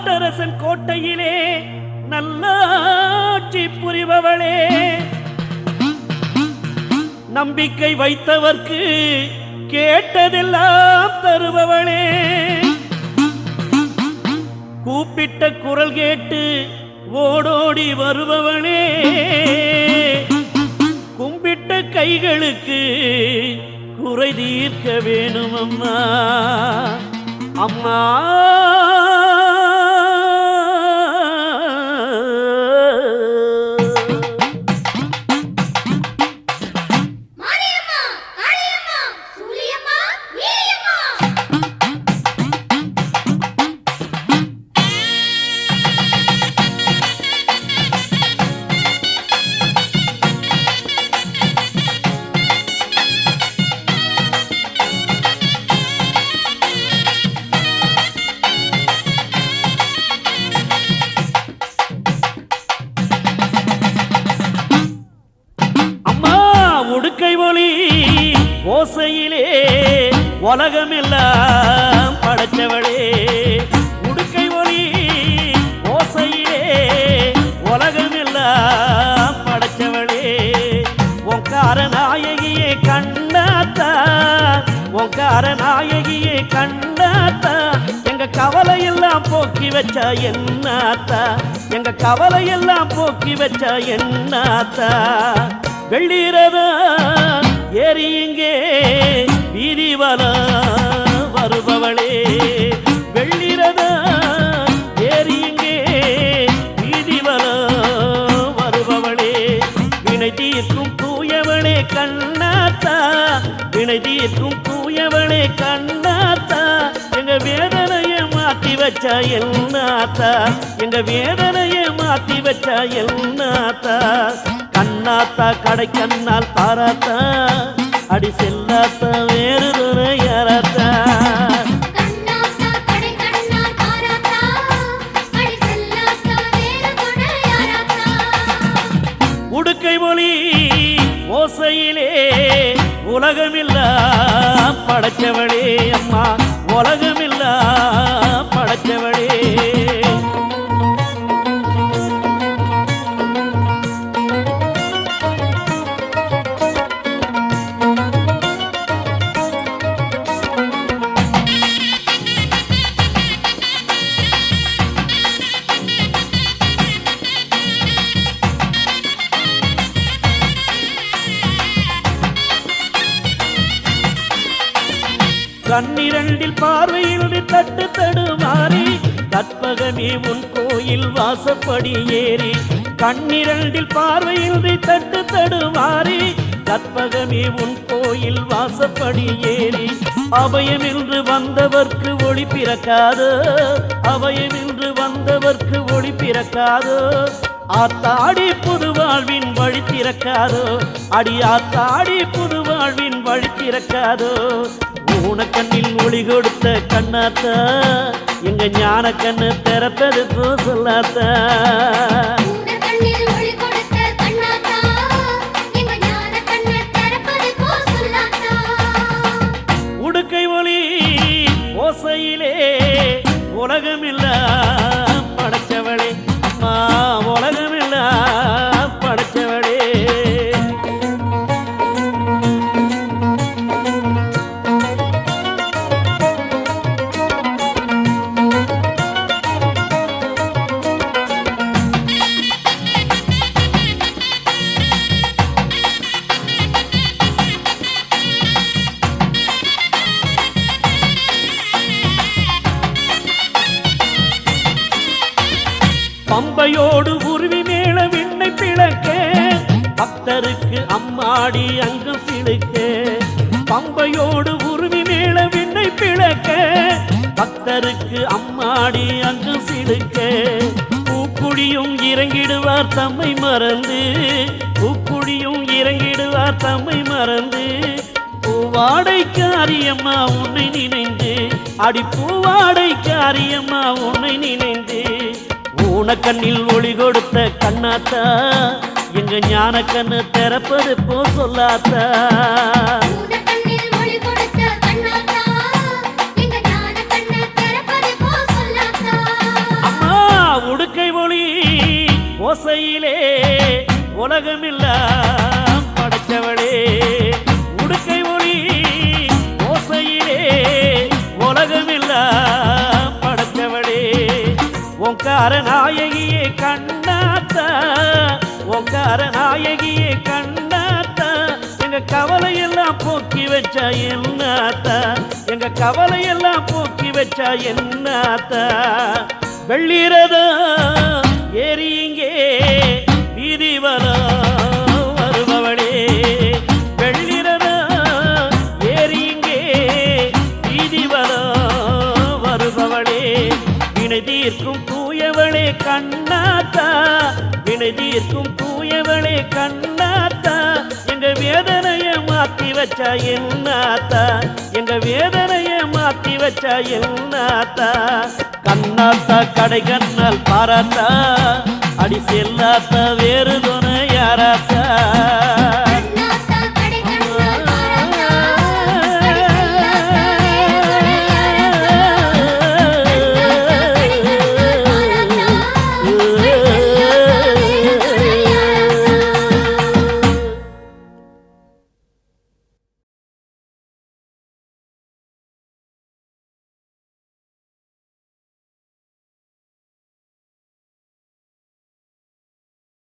நாட்டரசன் கோட்டையிலே நல்லாட்சி புரிபவளே, நம்பிக்கை வைத்தவர்க்கு கேட்டதெல்லாம் தருபவளே, கூப்பிட்ட குரல் கேட்டு ஓடோடி வருபவளே, கும்பிட்ட கைகளுக்கு குறை தீர்க்க வேணும் அம்மா அம்மா. உடுக்கை ஒலி ஓசையிலே உலகமெல்லாம் படைச்சவளே, உடுக்கை ஒலி ஓசையிலே உலகமெல்லாம் படைச்சவளே, ஓங்கார நாயகியே கண்ணாத்தா, ஓங்கார நாயகியே கண்ணாத்தா, எங்க கவலையெல்லாம் போக்கி வச்சா என்னாத்தா, எங்க கவலையெல்லாம் போக்கி வச்சா என்னாத்தா. வெள்ளீரதா ஏறி இங்கே வீதிவல வருபவளே, வெள்ளீரதா ஏறி இங்கே வீதிவல வருபவளே, வினை தீர்க்கும் தூயவளே கண்ணாத்தா, வினை தீர்க்கும் தூயவளே கண்ணாத்தா, எங்க வேதனையை மாற்றி வச்சா என்னாத்தா, எங்க வேதனையை மாற்றி வச்சா என்னாத்தா. கண்ணாத்தா கடை கண்ணால் பாராத்தா, அடி செல்லாத்தா வேறு துணை யாராத்தா. உடுக்கை ஒலி ஓசையிலே உலகமில்லா படைச்சவளே அம்மா, உலகமில்லா படைச்சவளே. கண்ணிரண்டில் பார்வையில் தட்டு தடுமாறி கற்பகமே உன் கோயில் வாசப்படி ஏறி, கண்ணிரண்டில் பார்வையில் தட்டு தடுமாறி கற்பகமே உன் கோயில் வாசப்படி ஏறி, அபயமின்று வந்தவர்க்கு ஒளி பிறக்காதோ, அபயமின்று வந்தவர்க்கு ஒளி பிறக்காதோ, ஆத்தாடி புது வாழ்வின் வழி திறக்காதோ, அடி ஆத்தாடி புது வாழ்வின் வழி திறக்காதோ. ஊனக்கண்ணில் ஒளி கொடுத்த கண்ணாத்தா, எங்க ஞான கண்ணு திறப்பது போ சொல்லாத்தா. உடுக்கை ஒலி ஓசையிலே உலகமெல்லாம் படைச்சவளே அம்மா, உலகமெல்லாம் படைச்சவளே. பம்பையோடு உருவி மேல விண்ணை பிளக்க, பக்தருக்கு அம்மாடி அங்கு சிலுக்க, பம்பையோடு உருவி மேல விண்ணை பிளக்க, பக்தருக்கு அம்மாடி அங்கு சிலுக்க, பூக்குடியும் இறங்கிடுவார் தம்மை மறந்து, பூக்குடியும் இறங்கிடுவார் தம்மை மறந்து, பூவாடைக்காரியம்மா உன்னை நினைந்து, அடி பூவாடைக்காரியம்மா உன்னை நினைந்து, ஊனக்கண்ணில் ஒளி கொடுத்த கண்ணாத்தா, எங்க ஞான கண்ணு திறப்பது போ சொல்லாத்தா. அம்மா ஓசையிலே உலகமெல்லாம் படைச்சவளே உடுக்கை ஒளி ஓசையிலே உலகமெல்லாம் படைச்சவளே ஓங்கார நாயகியே கண்ணாத்தா ஓங்கார நாயகியே கண்ணாத்தா எங்க கவலையெல்லாம் போக்கி வச்சா என்னாத்தா எங்க கவலையெல்லாம் போக்கி வச்சா என்னாத்தா வெள்ளிரதா ஏறிங்கே வீதி வலம் வருபவளே வெள்ளிரதா ஏறிங்கே வீதி வலம் வருபவளே வினை தீர்க்கும் தூயவளே கண்ணாத்தா வினை தீர்க்கும் தூயவளே கண்ணாத்தா எங்க வேதனைய மாத்தி வச்சா என்னாத்தா எங்க வேதனைய மாத்தி வச்சா என்னாத்தா கண்ணாத்தா கடை கண்ணால் பாராத்தா அடி செல்லாத்தா வேறு துணை யாராத்தா